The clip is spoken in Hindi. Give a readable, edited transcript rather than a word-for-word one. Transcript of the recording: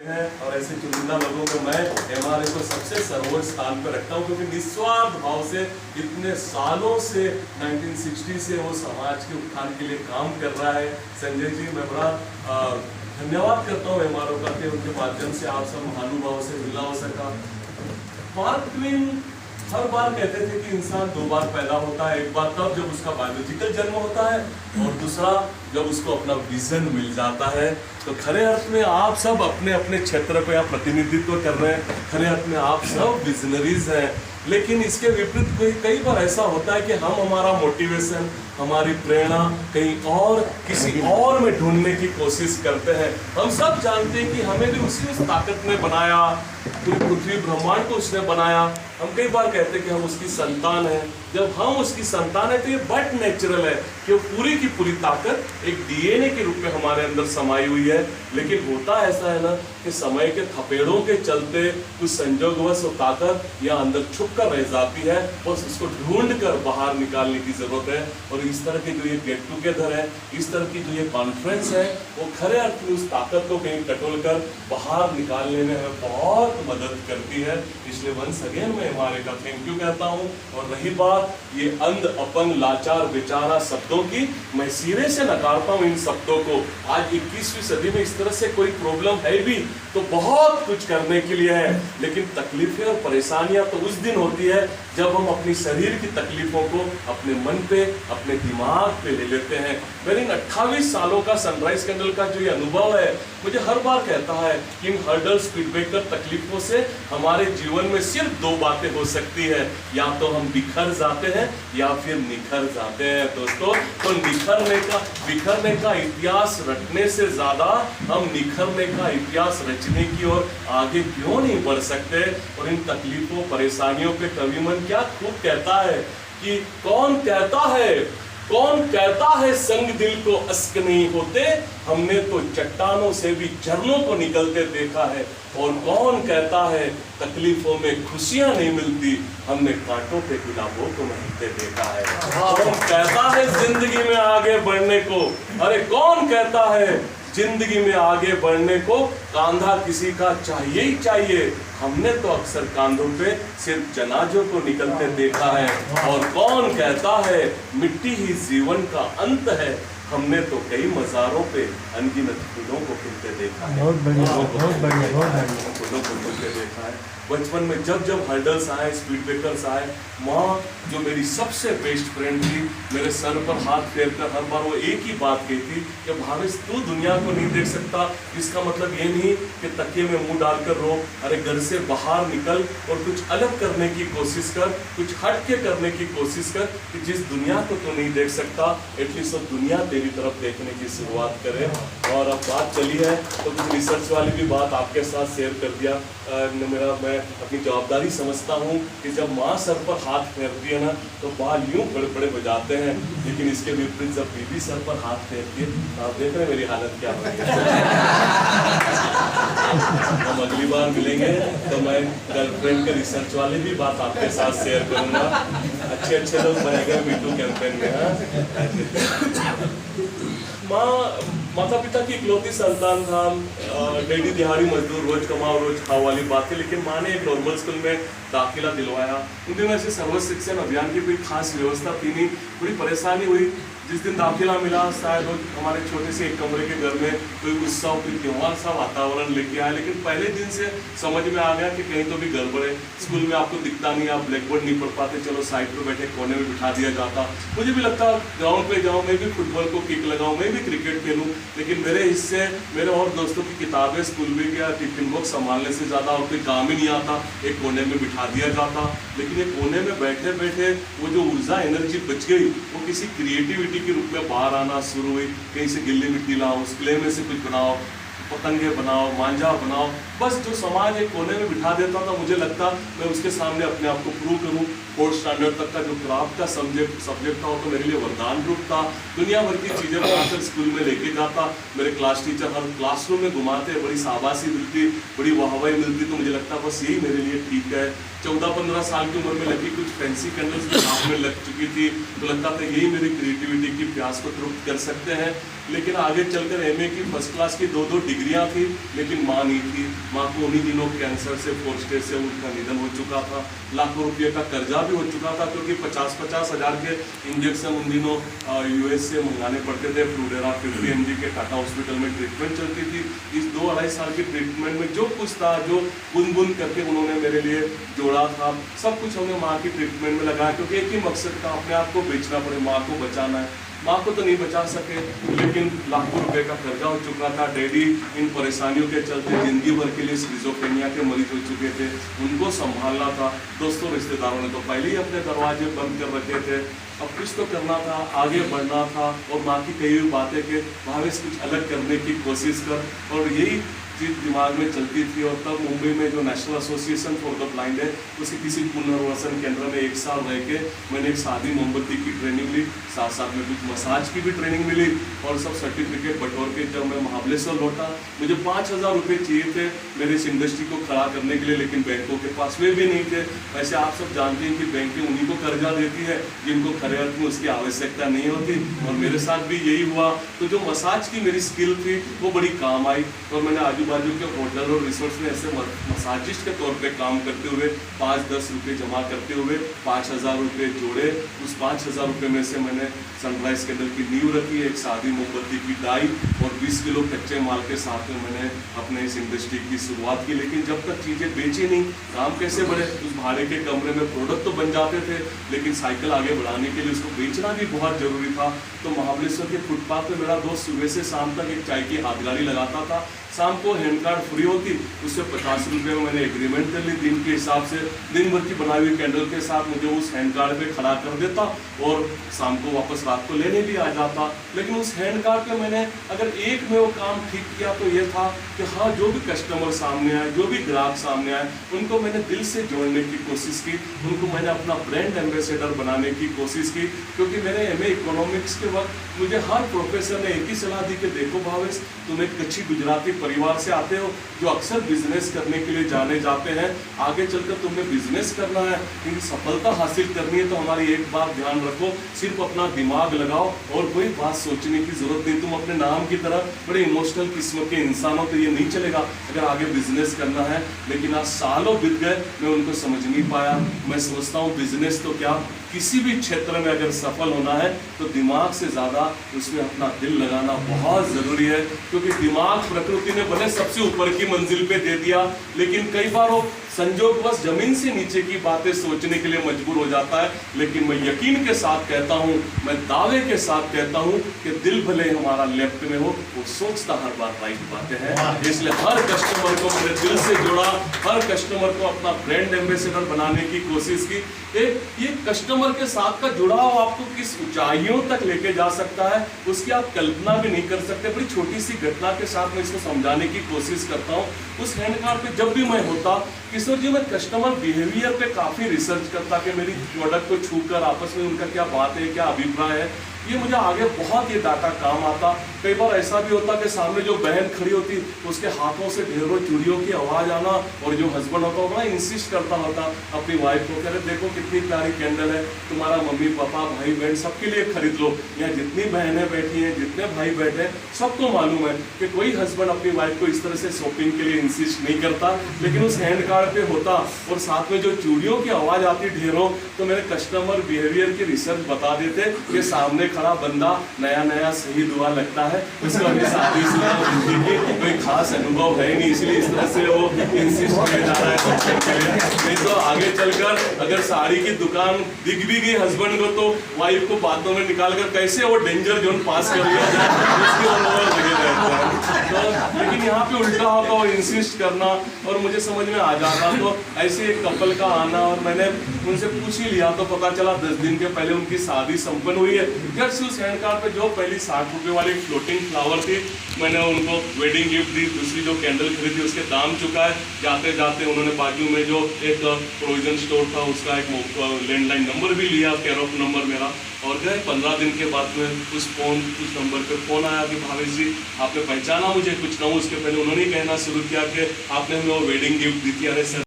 है और ऐसे चुनिंदा लोगों को मैं एमआरए को सबसे सर्वोच्च स्थान पर रखता हूँ, क्योंकि निस्वार्थ भाव से इतने सालों से 1960 से वो समाज के उत्थान के लिए काम कर रहा है। संजय जी, मैं बड़ा धन्यवाद करता हूँ एमआरओ का कि उनके माध्यम से आप सब महानुभावों से मिलना हो सका। मार्क ट्वेन हर बार कहते थे कि इंसान दो बार पैदा होता है, एक बार तब जब उसका बायोलॉजिकल जन्म होता है और दूसरा जब उसको अपना विजन मिल जाता है। तो खरे अर्थ में आप सब अपने अपने क्षेत्र पे आप प्रतिनिधित्व कर रहे हैं, खरे अर्थ में आप सब विजनरीज हैं। लेकिन इसके विपरीत कई बार ऐसा होता है कि हम हमारा मोटिवेशन, हमारी प्रेरणा कहीं और किसी और में ढूंढने की कोशिश करते हैं। हम सब जानते हैं कि हमें भी उस ताकत ने बनाया, पूरी पृथ्वी ब्रह्मांड को उसने बनाया। हम कई बार कहते हैं कि हम उसकी संतान हैं। जब हम उसकी संतान है तो ये बट नेचुरल है कि वो पूरी की पूरी ताकत एक डीएनए के रूप में हमारे अंदर समाई हुई है। लेकिन होता ऐसा है ना कि समय के थपेड़ों के चलते कुछ संजोगवश वो ताकत या अंदर छुप कर रह जाती है, बस उसको ढूंढ कर बाहर निकालने की जरूरत है। और इस तरह के जो ये गेट टुगेदर है, इस तरह की जो ये कॉन्फ्रेंस है, वो खरे अर्थ में उस ताकत को कहीं टटोल कर बाहर निकालने में हमें बहुत मदद करती है। इसलिए वंस अगेन मैं हमारे का थैंक यू कहता हूँ। और रही बात ये अंध, अपंग, लाचार, बेचारा शब्दों की, मैं सिरे से नकारता हूँ इन शब्दों को। आज 21वीं सदी में इस तरह से कोई प्रॉब्लम है भी तो बहुत कुछ करने के लिए है, लेकिन तकलीफें और परेशानियां तो उस दिन होती है जब हम अपनी शरीर की तकलीफों को अपने मन पे, अपने दिमाग पे ले लेते हैं। मेरे इन 28 सालों का सनराइज कैंडल का जो ये अनुभव है, मुझे हर बार कहता है कि इन हर्डल्स, फीडबैक, तकलीफों से हमारे जीवन में सिर्फ दो बातें हो सकती है, या तो हम बिखर जाते हैं या फिर निखर जाते हैं। दोस्तों, तो बिखरने का इतिहास रटने से ज्यादा हम निखरने का इतिहास रचने की ओर आगे क्यों नहीं बढ़ सकते। और इन तकलीफों, परेशानियों पे कवि मन क्या खूब कहता है कि कौन कहता है संग दिल को अश्क नहीं होते, हमने तो चट्टानों से भी झरनों को निकलते देखा है। और कौन कहता है तकलीफों में खुशियां नहीं मिलती, हमने कांटों पे गुलाबों को महकते देखा है। कौन कहता है जिंदगी में आगे बढ़ने को, अरे कौन कहता है जिंदगी में आगे बढ़ने को कांधा किसी का चाहिए ही चाहिए, हमने तो अक्सर कांधों पे सिर्फ जनाजों को निकलते देखा है। और कौन कहता है मिट्टी ही जीवन का अंत है, हमने तो कई मज़ारों पे अनगिनत फूलों को खिलते देखा है। बहुत बढ़िया फूलों को खिलते देखा है। बचपन में जब हर्डल्स आए, स्पीड ब्रेकर्स आए, माँ जो मेरी सबसे बेस्ट फ्रेंड थी, मेरे सर पर हाथ फेर कर हर बार वो एक ही बात कहती कि भावेश, तू दुनिया को नहीं देख सकता, इसका मतलब ये नहीं कि तकिए में मुंह डालकर रो, अरे घर से बाहर निकल और कुछ अलग करने की कोशिश कर, कुछ हट के करने की कोशिश कर, कि जिस दुनिया को तू नहीं देख सकता एटलीस्ट वो दुनिया तेरी तरफ देखने की शुरुआत करे। और अब बात चली है तो कुछ रिसर्च वाली भी बात आपके साथ शेयर कर दिया। मैं अपनी जवाबदारी समझता हूँ कि जब माँ सर पर हाथ फेरती है ना तो बाल यूं बड़े बड़े बजाते हैं, लेकिन इसके विपरीत जब बीबी सर पर हाथ फेरती है तो आप देख रहे हैं मेरी हालत क्या होगी। हम अगली बार मिलेंगे तो मैं गर्लफ्रेंड के रिसर्च वाली भी बात आपके साथ शेयर करूंगा। अच्छे लोग बने गए मीटू कैंपेन में। माता पिता की इकलौती संतान था, डैडी दिहाड़ी मजदूर, रोज कमाओ रोज खाओ वाली बात थी, लेकिन माँ ने एक नॉर्मल स्कूल में दाखिला दिलवाया। उन दिनों ऐसे सर्व शिक्षण अभियान की कोई खास व्यवस्था थी नहीं, बड़ी परेशानी हुई। जिस दिन दाखिला मिला शायद हमारे छोटे से एक कमरे के घर में कोई उत्सव, कोई त्योहार सा वातावरण लेके आया, लेकिन पहले दिन से समझ में आ गया कि कहीं तो भी गड़बड़ है। स्कूल में आपको दिखता नहीं, आप ब्लैक बोर्ड नहीं पढ़ पाते, चलो साइड पे बैठे कोने में बिठा दिया जाता। मुझे भी लगता ग्राउंड पे जाऊँ, मैं भी फुटबॉल को किक लगाऊँ, मैं भी क्रिकेट खेलूँ, लेकिन मेरे हिस्से, मेरे और दोस्तों की किताबें, स्कूल में गया, टिफिन बॉक्स संभालने से ज़्यादा और कोई काम ही नहीं आता, एक कोने में बिठा दिया जाता। लेकिन एक कोने में बैठे बैठे वो जो ऊर्जा, एनर्जी बच गई, वो किसी क्रिएटिविटी के रूप में बाहर आना शुरू हुई। कहीं से गिल्ली मिट्टी लाओ, उस क्ले में से कुछ बनाओ, पतंगे बनाओ, मांझा बनाओ, बस जो समाज एक कोने में बिठा देता था, मुझे लगता मैं उसके सामने अपने आप को प्रूव करूं 4th स्टैंडर्ड तक का जो क्राफ्ट का सब्जेक्ट था वो तो मेरे लिए वरदान रूप था। दुनिया भर की चीज़ें बनाकर स्कूल में लेके जाता, मेरे क्लास टीचर हर क्लासरूम में घुमाते, बड़ी शाबाशी मिलती, बड़ी वाहवाही मिलती, तो मुझे लगता बस यही मेरे लिए ठीक है। 14-15 साल की उम्र में लगी कुछ फैंसी कैंडल्स भी हाथ में लग चुकी थी, तो लगता था यही मेरी क्रिएटिविटी की प्यास को तृप्त कर सकते हैं। लेकिन आगे चलकर एमए की फर्स्ट क्लास की 2 डिग्रियां थी, लेकिन माँ नहीं थी। माँ को उन्हीं दिनों कैंसर से 4 स्टेज से उनका निधन हो चुका था। लाखों रुपये का कर्जा भी हो चुका था, क्योंकि 50-50 हज़ार के इंजेक्शन उन दिनों यूएस से मंगाने पड़ते थे। फ्लूडेरा 50 mg के टाटा हॉस्पिटल में ट्रीटमेंट चलती थी। इस 2-2.5 साल की ट्रीटमेंट में जो कुछ था, जो बुन करके उन्होंने मेरे लिए जोड़ा था, सब कुछ हमने माँ की ट्रीटमेंट में लगाया, क्योंकि एक ही मकसद था, अपने आप को बेचना पड़े, माँ को बचाना है। माँ को तो नहीं बचा सके, लेकिन लाखों रुपए का कर्जा हो चुका था। डैडी इन परेशानियों के चलते जिंदगी भर के लिए स्किज़ोफ्रेनिया के मरीज हो चुके थे, उनको संभालना था। दोस्तों रिश्तेदारों ने तो पहले ही अपने दरवाजे बंद कर रखे थे, अब कुछ तो करना था, आगे बढ़ना था। और माँ की कही हुई बातें के भावेश कुछ अलग करने की कोशिश कर, और यही चीज दिमाग में चलती थी। और तब मुंबई में जो national association for the blind है, उसके किसी पुनर्वसन केंद्र में 1 साल रह के मैंने एक शादी मोमबत्ती की ट्रेनिंग ली, साथ साथ में कुछ मसाज की भी ट्रेनिंग मिली, और सब सर्टिफिकेट बटोर के जब मैं महाबलेश्वर लौटा, मुझे 5,000 रुपये चाहिए थे मेरे इस इंडस्ट्री को खड़ा करने के लिए, लेकिन बैंकों के पास वे भी नहीं थे। वैसे आप सब जानते हैं कि बैंकें उन्हीं को कर्जा देती है जिनको खड़े अर्थ में उसकी आवश्यकता नहीं होती, और मेरे साथ भी यही हुआ। तो जो मसाज की मेरी स्किल थी वो बड़ी काम आई, और मैंने बाजू के होटल और रिसोर्ट्स में ऐसे मसाजिस्ट के तौर पे काम करते हुए 5-10 रुपये जमा करते हुए 5,000 रुपये जोड़े। उस 5,000 रुपये में से मैंने सनराइज कैंडल की नींव रखी, एक शादी मोमबत्ती की डाई, और 20 किलो कच्चे माल के साथ में मैंने अपने इस इंडस्ट्री की शुरुआत की। लेकिन जब तक चीज़ें बेची नहीं, काम कैसे बढ़े? उस भाड़े के कमरे में प्रोडक्ट तो बन जाते थे, लेकिन साइकिल आगे बढ़ाने के लिए उसको बेचना भी बहुत जरूरी था। तो महाबलेश्वर के फुटपाथ पे मेरा दोस्त सुबह से शाम तक एक चाय की हाथ गाड़ी लगाता था। शाम को हैंड कार्ड फ्री होती, उससे 50 रुपये में मैंने एग्रीमेंट कर ली, दिन के हिसाब से दिन भर की बनाई हुई कैंडल के साथ मुझे उस हैंड कार्ड पे खड़ा कर देता, और शाम को वापस रात को लेने भी आ जाता। लेकिन उस हैंड कार्ड पे मैंने अगर एक में वो काम ठीक किया तो ये था कि हाँ, जो भी कस्टमर सामने आए, जो भी ग्राहक सामने आए, उनको मैंने दिल से जोड़ने की कोशिश की, उनको मैंने अपना ब्रांड एम्बेसडर बनाने की कोशिश की। क्योंकि मेरे एमए इकोनॉमिक्स के वक्त मुझे हर प्रोफेसर ने एक ही सलाह दी कि देखो भावेश, तुम एक कच्ची गुजराती परिवार से आते हो जो अक्सर बिजनेस करने के लिए जाने जाते हैं, आगे चलकर तुम्हें बिजनेस करना है, लेकिन सफलता हासिल करनी है तो हमारी एक बात ध्यान रखो, सिर्फ अपना दिमाग लगाओ और कोई बात सोचने की जरूरत नहीं। तुम अपने नाम की तरह बड़े इमोशनल किस्म के इंसान हो, तो ये नहीं चलेगा अगर आगे बिजनेस करना है। लेकिन आज सालों बीत गए, मैं उनको समझ नहीं पाया। मैं सोचता हूँ बिजनेस तो क्या, किसी भी क्षेत्र में अगर सफल होना है तो दिमाग से ज़्यादा उसमें अपना दिल लगाना बहुत ज़रूरी है। क्योंकि दिमाग प्रकृति ने भले सबसे ऊपर की मंजिल पे दे दिया, लेकिन कई बार वो संजोगवश जमीन से नीचे की बातें सोचने के लिए मजबूर हो जाता है। लेकिन मैं यकीन के साथ कहता हूँ, मैं दावे के साथ कहता हूँ कि दिल भले हमारा लेफ्ट में हो, वो सोचता हर बार राइट बातें हैं। इसलिए हर कस्टमर को मेरे दिल से जोड़ा, हर कस्टमर को अपना ब्रांड एम्बेसडर बनाने की कोशिश की। ये कस्टमर के साथ का जुड़ाव आपको किस ऊंचाइयों तक लेके जा सकता है, उसकी आप कल्पना भी नहीं कर सकते। बड़ी छोटी सी घटना के साथ मैं इसको समझाने की कोशिश करता हूँ। उस हैंड कार्ड पे जब भी मैं होता, किशोर जी, मैं कस्टमर बिहेवियर पे काफ़ी रिसर्च करता कि मेरी प्रोडक्ट को छूकर आपस में उनका क्या बात है, क्या अभिप्राय है। ये मुझे आगे बहुत ये डाटा काम आता। कई बार ऐसा भी होता कि सामने जो बहन खड़ी होती, उसके हाथों से ढेरों चूड़ियों की आवाज़ आना, और जो हस्बैंड होता बड़ा इंसिस्ट करता होता अपनी वाइफ को, कह रहे देखो कितनी प्यारी कैंडल है, तुम्हारा मम्मी पापा भाई बहन सबके लिए खरीद लो। यहाँ जितनी बहनें बैठी हैं, जितने भाई बैठे हैं, सबको मालूम है कि कोई हस्बैंड अपनी वाइफ को इस तरह से शॉपिंग के लिए इंसिस्ट नहीं करता। लेकिन उस हैंड कार्ड पे होता और साथ में जो चूड़ियों की आवाज़ आती ढेरों, तो मेरे कस्टमर बिहेवियर की रिसर्च बता देते कि सामने खड़ा बंदा नया नया शहीद हुआ लगता है, उसको अभी शादी की कोई खास अनुभव है नहीं, इसलिए इस तरह से वो इंसिस्ट किया जा रहा है। नहीं तो आगे चलकर अगर साड़ी की दुकान दिख भी गई हस्बैंड को, तो वाइफ को बातों में निकालकर कैसे वो डेंजर जोन पास कर लिया जाए, उसके लगे रहता है। तो लेकिन यहाँ पे उल्टा होता वो इंसिस्ट करना और मुझे समझ में आ जाता। तो ऐसे एक कपल का आना और मैंने उनसे पूछ ही लिया तो पता चला 10 दिन के पहले उनकी शादी संपन्न हुई है। जस्ट उस हैंड कार्ड पे जो पहली 60 रुपये वाली फ्लोटिंग फ्लावर थी मैंने उनको वेडिंग गिफ्ट दी, दूसरी जो कैंडल खरीदी उसके दाम चुकाए। जाते जाते उन्होंने बाजू में जो एक प्रोविजन स्टोर था उसका एक लैंडलाइन नंबर भी लिया, केयर ऑफ नंबर मेरा, और गए। 15 दिन के बाद में उस नंबर पे फ़ोन आया कि भावेश जी आपने पहचाना मुझे, कुछ कहूँ उसके पहले उन्होंने कहना शुरू किया कि आपने हमें वो वेडिंग गिफ्ट दी थी। अरे सर